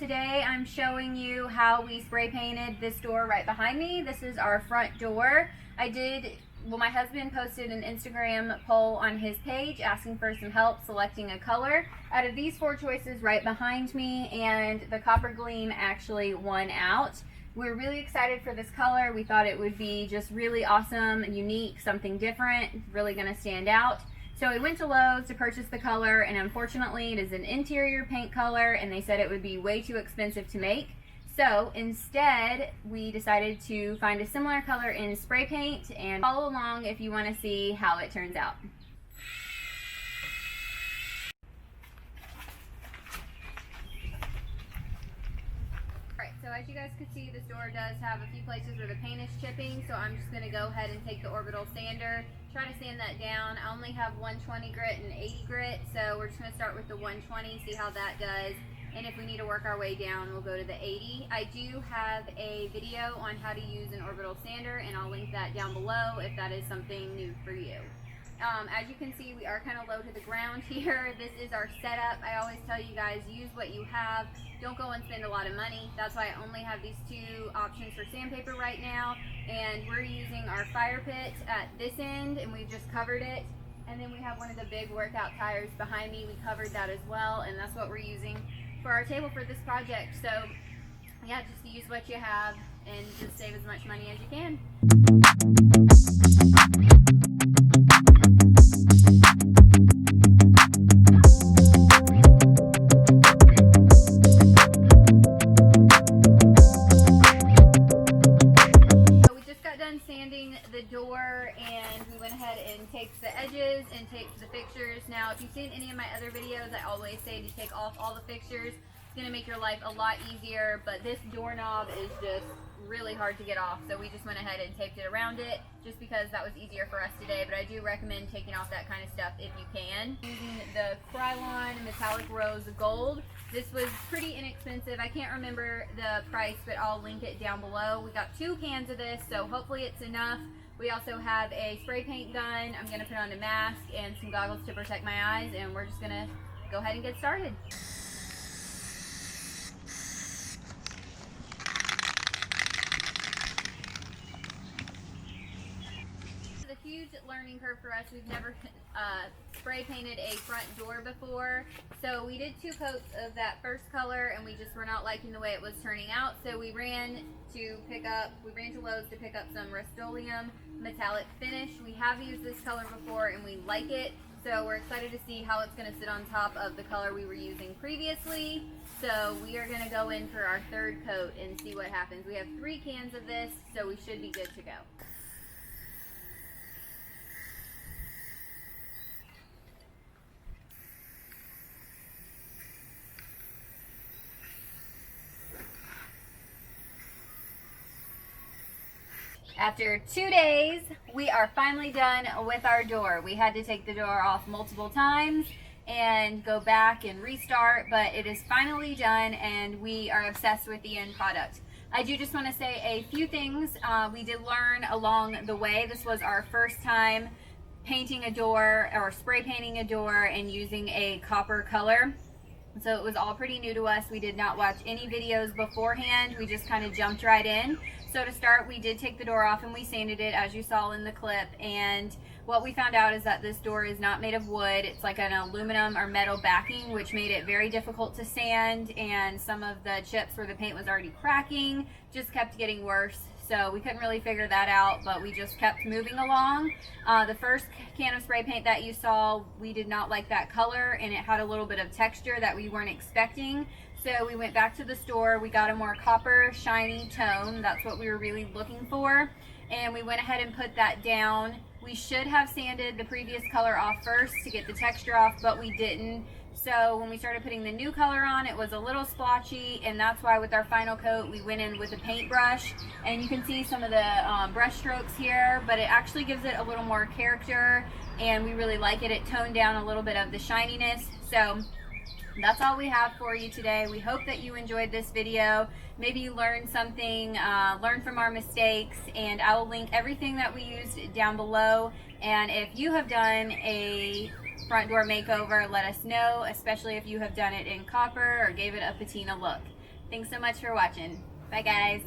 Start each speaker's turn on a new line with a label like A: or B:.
A: today I'm showing you how we spray painted this door right behind me. This is our front door. My husband posted an Instagram poll on his page asking for some help selecting a color. Out of these four choices right behind me, and the Copper Gleam actually won out. We're really excited for this color. We thought it would be just really awesome, unique, something different, really gonna stand out. So we went to Lowe's to purchase the color, and unfortunately it is an interior paint color, and they said it would be way too expensive to make. So instead, we decided to find a similar color in spray paint, and follow along if you want to see how it turns out. Alright, so as you guys can see, this door does have a few places where the paint is chipping, so I'm just going to go ahead and take the Orbital Sander, try to sand that down. I only have 120 grit and 80 grit, so we're just going to start with the 120, see how that does. And if we need to work our way down, we'll go to the 80. I do have a video on how to use an Orbital Sander, and I'll link that down below if that is something new for you. As you can see, we are kind of low to the ground here. This is our setup. I always tell you guys, use what you have. Don't go and spend a lot of money. That's why I only have these two options for sandpaper right now. And we're using our fire pit at this end, and we've just covered it. And then we have one of the big workout tires behind me. We covered that as well, and that's what we're using for our table for this project. So yeah, just use what you have and just save as much money as you can. So we just got done sanding the door, and we went ahead and taped the edges and taped the fixtures. Now, if you've seen any of my other videos, I always say to take off all the fixtures. It's going to make your life a lot easier, but this doorknob is just really hard to get off, so we just went ahead and taped it around it just because that was easier for us today. But I do recommend taking off that kind of stuff if you can. Using the Krylon Metallic Rose Gold. This was pretty inexpensive. I can't remember the price, but I'll link it down below. We got 2 cans of this, so hopefully it's enough. We also have a spray paint gun. I'm going to put on a mask and some goggles to protect my eyes, and we're just going to go ahead and get started. It's a huge learning curve for us. We've never spray painted a front door before, so we did 2 coats of that first color, and we just were not liking the way it was turning out, so we ran to Lowe's to pick up some Rust-Oleum metallic finish. We have used this color before and we like it, so we're excited to see how it's going to sit on top of the color we were using previously. So we are going to go in for our 3rd coat and see what happens. We have 3 cans of this, so we should be good to go. After 2 days, we are finally done with our door. We had to take the door off multiple times and go back and restart, but it is finally done, and we are obsessed with the end product. I do just want to say a few things we did learn along the way. This was our first time painting a door or spray painting a door and using a copper color. So it was all pretty new to us. We did not watch any videos beforehand. We just kind of jumped right in. So to start, we did take the door off and we sanded it, as you saw in the clip. And what we found out is that this door is not made of wood. It's like an aluminum or metal backing, which made it very difficult to sand. And some of the chips where the paint was already cracking just kept getting worse. So we couldn't really figure that out, but we just kept moving along. The first can of spray paint that you saw, we did not like that color, and it had a little bit of texture that we weren't expecting. So we went back to the store, we got a more copper shiny tone. That's what we were really looking for. And we went ahead and put that down. We should have sanded the previous color off first to get the texture off, but we didn't. So when we started putting the new color on, it was a little splotchy, and that's why with our final coat, we went in with a paintbrush. And you can see some of the brush strokes here, but it actually gives it a little more character, and we really like it. It toned down a little bit of the shininess. So that's all we have for you today. We hope that you enjoyed this video. Maybe you learned something, learn from our mistakes, and I will link everything that we used down below. And if you have done a front door makeover, let us know, especially if you have done it in copper or gave it a patina look. Thanks so much for watching. Bye guys.